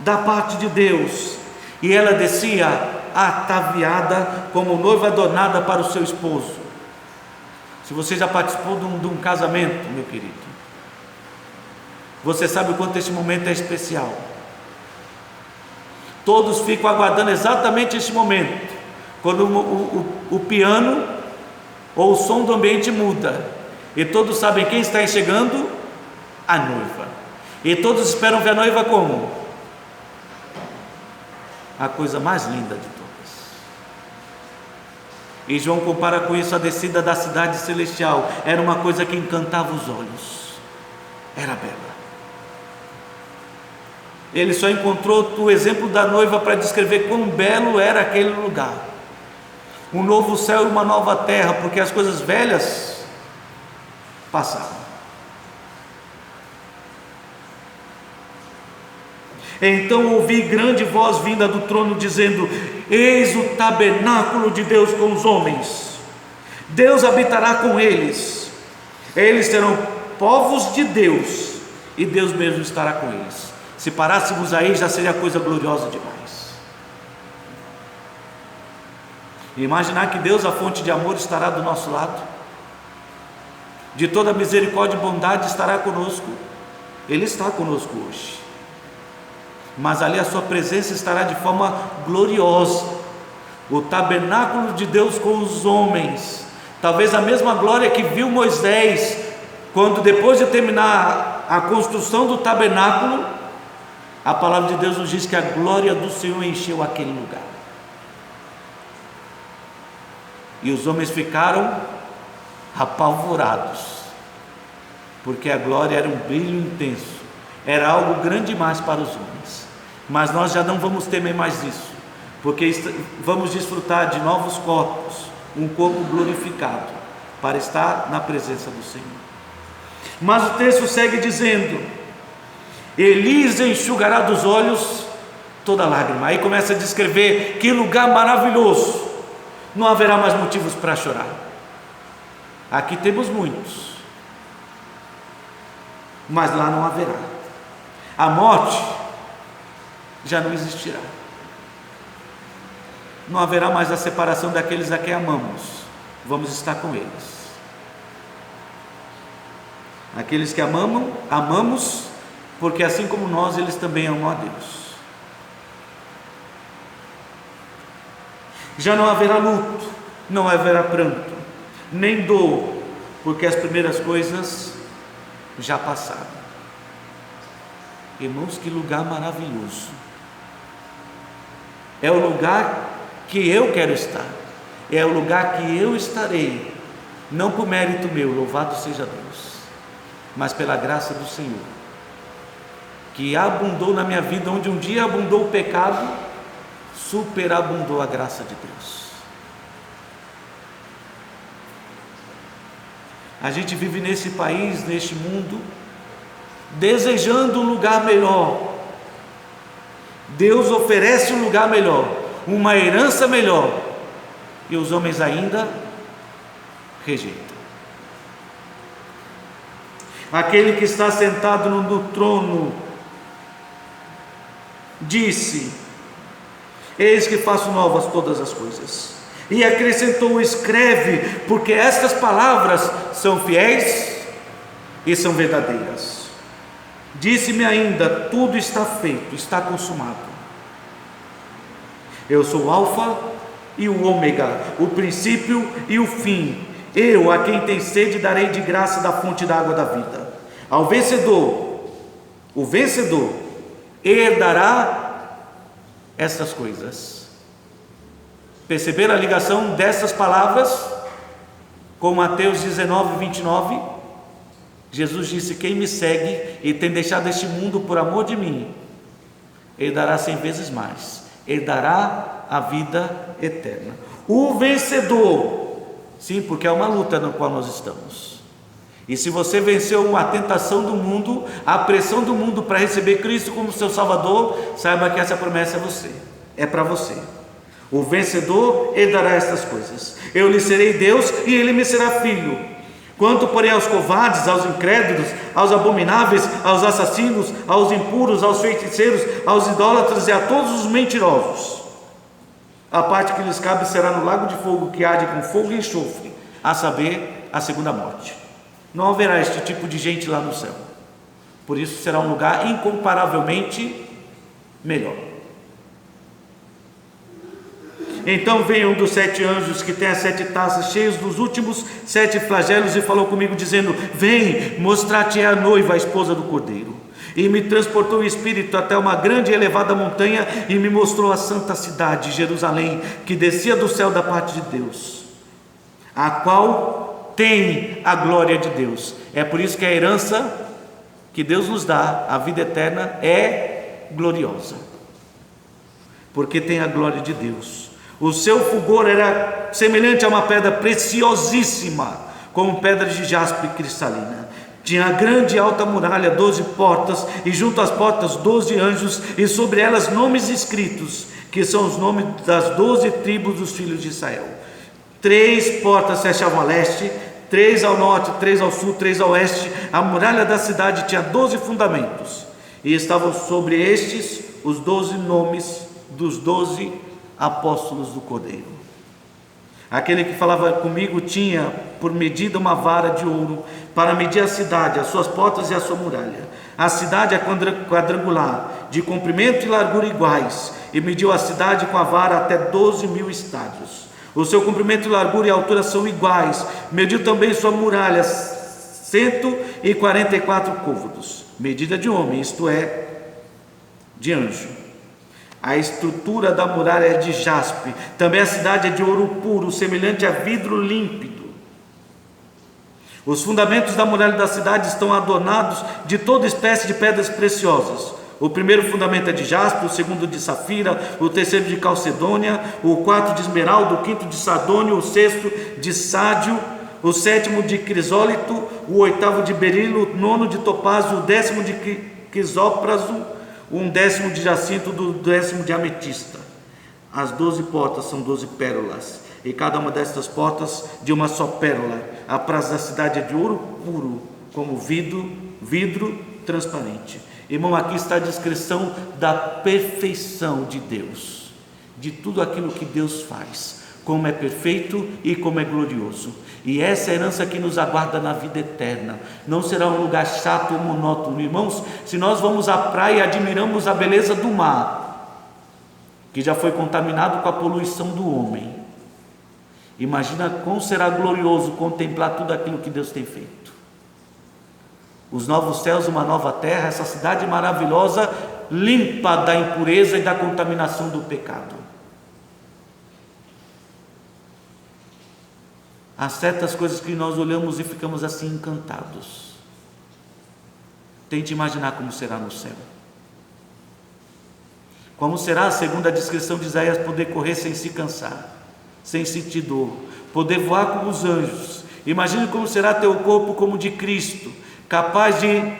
da parte de Deus, e ela descia ataviada como noiva adornada para o seu esposo. Se você já participou de um casamento, meu querido, você sabe o quanto esse momento é especial. Todos ficam aguardando exatamente esse momento, quando o piano ou o som do ambiente muda, e todos sabem quem está chegando? A noiva. E todos esperam ver a noiva como? A coisa mais linda de todas. E João compara com isso a descida da cidade celestial. Era uma coisa que encantava os olhos. Era bela. Ele só encontrou o exemplo da noiva para descrever quão belo era aquele lugar. Um novo céu e uma nova terra, porque as coisas velhas passaram. Então ouvi grande voz vinda do trono dizendo: eis o tabernáculo de Deus com os homens, Deus habitará com eles, eles serão povos de Deus, e Deus mesmo estará com eles. Se parássemos aí, já seria coisa gloriosa demais. Imaginar que Deus, a fonte de amor, estará do nosso lado, de toda misericórdia e bondade estará conosco. Ele está conosco hoje, mas ali a sua presença estará de forma gloriosa. O tabernáculo de Deus com os homens, talvez a mesma glória que viu Moisés, quando depois de terminar a construção do tabernáculo, a palavra de Deus nos diz que a glória do Senhor encheu aquele lugar, e os homens ficaram apavorados, porque a glória era um brilho intenso, era algo grande demais para os homens. Mas nós já não vamos temer mais isso, porque vamos desfrutar de novos corpos, um corpo glorificado, para estar na presença do Senhor. Mas o texto segue dizendo: Elias enxugará dos olhos toda lágrima. Aí começa a descrever que lugar maravilhoso, não haverá mais motivos para chorar. Aqui temos muitos, mas lá não haverá. A morte já não existirá. Não haverá mais a separação daqueles a quem amamos. Vamos estar com eles. Aqueles que amamos, porque assim como nós, eles também amam a Deus. Já não haverá luto, não haverá pranto, nem dor, porque as primeiras coisas já passaram. Irmãos, que lugar maravilhoso! É o lugar que eu quero estar, é o lugar que eu estarei, não por mérito meu, louvado seja Deus, mas pela graça do Senhor, que abundou na minha vida. Onde um dia abundou o pecado, superabundou a graça de Deus. A gente vive nesse país, neste mundo, desejando um lugar melhor. Deus oferece um lugar melhor, uma herança melhor, e os homens ainda rejeitam. Aquele que está sentado no trono disse: eis que faço novas todas as coisas. E acrescentou: escreve, porque estas palavras são fiéis e são verdadeiras. Disse-me ainda: tudo está feito, está consumado. Eu sou o Alfa e o Ômega, o princípio e o fim. Eu, a quem tem sede, darei de graça da fonte da água da vida. Ao vencedor, o vencedor herdará estas coisas. Perceberam a ligação dessas palavras com Mateus 19, 29? Jesus disse: quem me segue e tem deixado este mundo por amor de mim, herdará 100 vezes mais, herdará a vida eterna. O vencedor, sim, porque é uma luta na qual nós estamos. E se você venceu a tentação do mundo, a pressão do mundo para receber Cristo como seu Salvador, saiba que essa promessa é você, é para você. O vencedor herdará estas coisas. Eu lhe serei Deus e ele me será filho. Quanto porém aos covardes, aos incrédulos, aos abomináveis, aos assassinos, aos impuros, aos feiticeiros, aos idólatras e a todos os mentirosos, a parte que lhes cabe será no lago de fogo que arde com fogo e enxofre, a saber, a segunda morte. Não haverá este tipo de gente lá no céu. Por isso será um lugar incomparavelmente melhor. Então veio um dos 7 anjos que tem as 7 taças cheias dos últimos 7 flagelos e falou comigo dizendo: vem, mostrar-te a noiva, a esposa do Cordeiro. E me transportou o Espírito até uma grande e elevada montanha e me mostrou a santa cidade, Jerusalém, que descia do céu da parte de Deus, a qual tem a glória de Deus. É por isso que a herança que Deus nos dá, a vida eterna, é gloriosa, porque tem a glória de Deus. O seu fulgor era semelhante a uma pedra preciosíssima, como pedra de jaspe cristalina. Tinha grande e alta muralha, 12 portas, e junto às portas 12 anjos, e sobre elas nomes escritos, que são os nomes das 12 tribos dos filhos de Israel. 3 portas fechavam a leste, 3 ao norte, 3 ao sul, 3 ao oeste. A muralha da cidade tinha 12 fundamentos, e estavam sobre estes os 12 nomes dos 12 apóstolos do Cordeiro. Aquele que falava comigo tinha por medida uma vara de ouro para medir a cidade, as suas portas e a sua muralha. A cidade é quadrangular, de comprimento e largura iguais, e mediu a cidade com a vara até 12.000 estádios. O seu comprimento, largura e altura são iguais. Mediu também sua muralha, 144 côvados, medida de homem, isto é, de anjo. A estrutura da muralha é de jaspe. Também a cidade é de ouro puro, semelhante a vidro límpido. Os fundamentos da muralha da cidade estão adornados de toda espécie de pedras preciosas. O primeiro fundamento é de jaspe, o segundo de safira, o terceiro de calcedônia, o quarto de esmeralda, o quinto de sardônio, o sexto de sádio, o sétimo de crisólito, o oitavo de berilo, o nono de topázio, o 10º de crisópraso, um 10º de jacinto, do 10º de ametista. As 12 portas são 12 pérolas, e cada uma destas portas de uma só pérola. A praça da cidade é de ouro puro, como vidro transparente. Irmão, aqui está a descrição da perfeição de Deus, de tudo aquilo que Deus faz, como é perfeito e como é glorioso. E essa é a herança que nos aguarda na vida eterna. Não será um lugar chato ou monótono. Irmãos, se nós vamos à praia e admiramos a beleza do mar, que já foi contaminado com a poluição do homem, imagina como será glorioso contemplar tudo aquilo que Deus tem feito. Os novos céus, uma nova terra, essa cidade maravilhosa, limpa da impureza e da contaminação do pecado. Há certas coisas que nós olhamos e ficamos assim encantados. Tente imaginar como será no céu. Como será, segundo a descrição de Isaías, poder correr sem se cansar, sem sentir dor, poder voar como os anjos. Imagine como será teu corpo como de Cristo, capaz de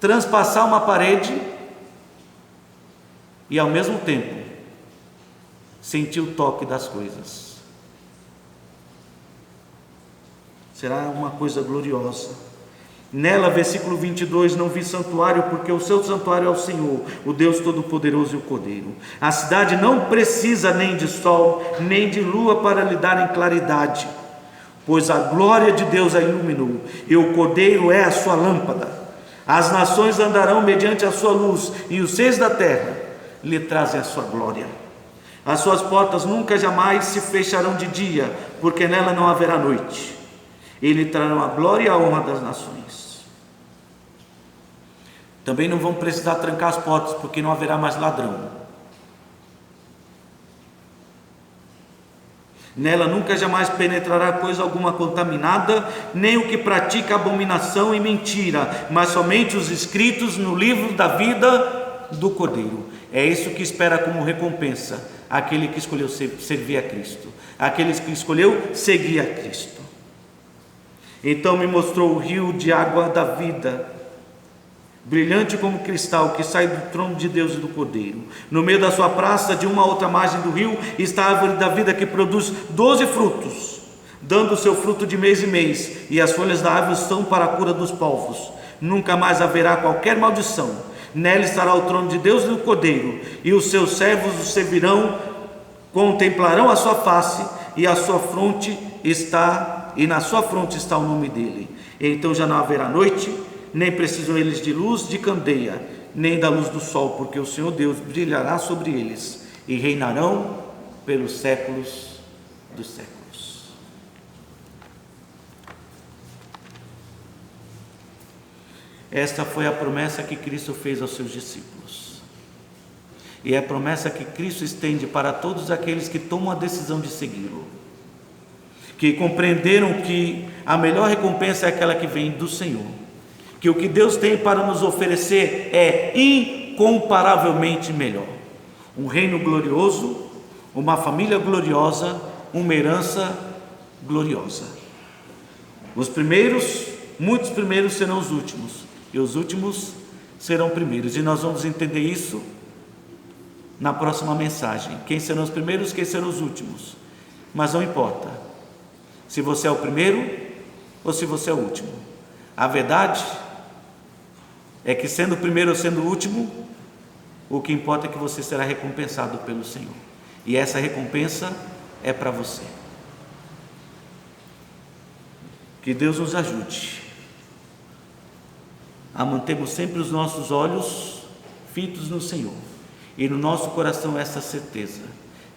transpassar uma parede e ao mesmo tempo sentir o toque das coisas. Será uma coisa gloriosa. Nela, versículo 22, não vi santuário, porque o seu santuário é o Senhor, o Deus Todo-Poderoso e o Cordeiro. A cidade não precisa nem de sol, nem de lua para lhe darem claridade, pois a glória de Deus a iluminou, e o Cordeiro é a sua lâmpada. As nações andarão mediante a sua luz, e os reis da terra lhe trazem a sua glória. As suas portas nunca jamais se fecharão de dia, porque nela não haverá noite. Ele trará a glória e a honra das nações. Também não vão precisar trancar as portas, porque não haverá mais ladrão. Nela nunca jamais penetrará coisa alguma contaminada, nem o que pratica abominação e mentira, mas somente os escritos no livro da vida do Cordeiro. É isso que espera como recompensa aquele que escolheu servir a Cristo, aquele que escolheu seguir a Cristo. Então me mostrou o rio de água da vida, brilhante como cristal, que sai do trono de Deus e do Cordeiro. No meio da sua praça, de uma a outra margem do rio, está a árvore da vida, que produz 12 frutos, dando o seu fruto de mês em mês, e as folhas da árvore são para a cura dos povos. Nunca mais haverá qualquer maldição. Nela estará o trono de Deus e do Cordeiro, e os seus servos o servirão, contemplarão a sua face, e a sua fronte está e na sua fronte está o nome dele. Então já não haverá noite, nem precisam eles de luz de candeia, nem da luz do sol, porque o Senhor Deus brilhará sobre eles, e reinarão pelos séculos dos séculos. Esta foi a promessa que Cristo fez aos seus discípulos. E é a promessa que Cristo estende para todos aqueles que tomam a decisão de segui-lo, que compreenderam que a melhor recompensa é aquela que vem do Senhor, que o que Deus tem para nos oferecer é incomparavelmente melhor. Um reino glorioso, uma família gloriosa, uma herança gloriosa. Os primeiros, muitos primeiros serão os últimos, e os últimos serão primeiros, e nós vamos entender isso na próxima mensagem. Quem serão os primeiros, quem serão os últimos. Mas não importa se você é o primeiro ou se você é o último. A verdade é que, sendo o primeiro ou sendo o último, o que importa é que você será recompensado pelo Senhor, e essa recompensa é para você. Que Deus nos ajude a mantermos sempre os nossos olhos fitos no Senhor, e no nosso coração essa certeza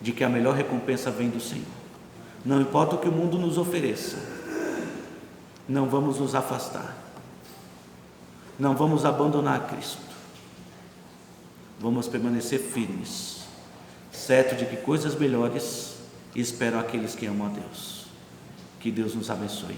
de que a melhor recompensa vem do Senhor. Não importa o que o mundo nos ofereça, não vamos nos afastar, não vamos abandonar Cristo, vamos permanecer firmes, certo de que coisas melhores esperam aqueles que amam a Deus. Que Deus nos abençoe.